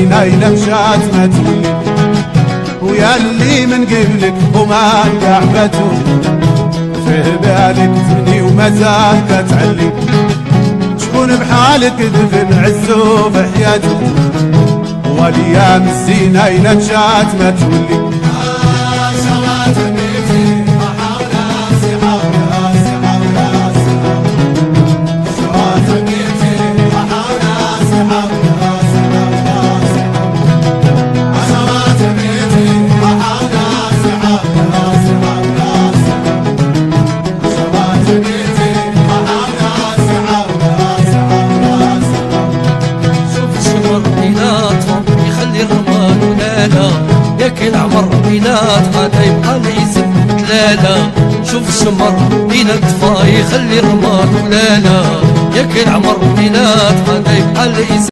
الزينة إلى مشات ما تولي، ويا اللي من قبلك وما كعبته في بالك تبني ومازال كتعلي، شكون بحالك دفن عزو في حياته، والايام الزينة إلى مشات ما تولي. ياك العمر بلا طفا يبقى الاسم تلالا، شوف الشمر بلا طفا يخلي الرماد ولالا، ياك العمر بلا طفا يبقى الاسم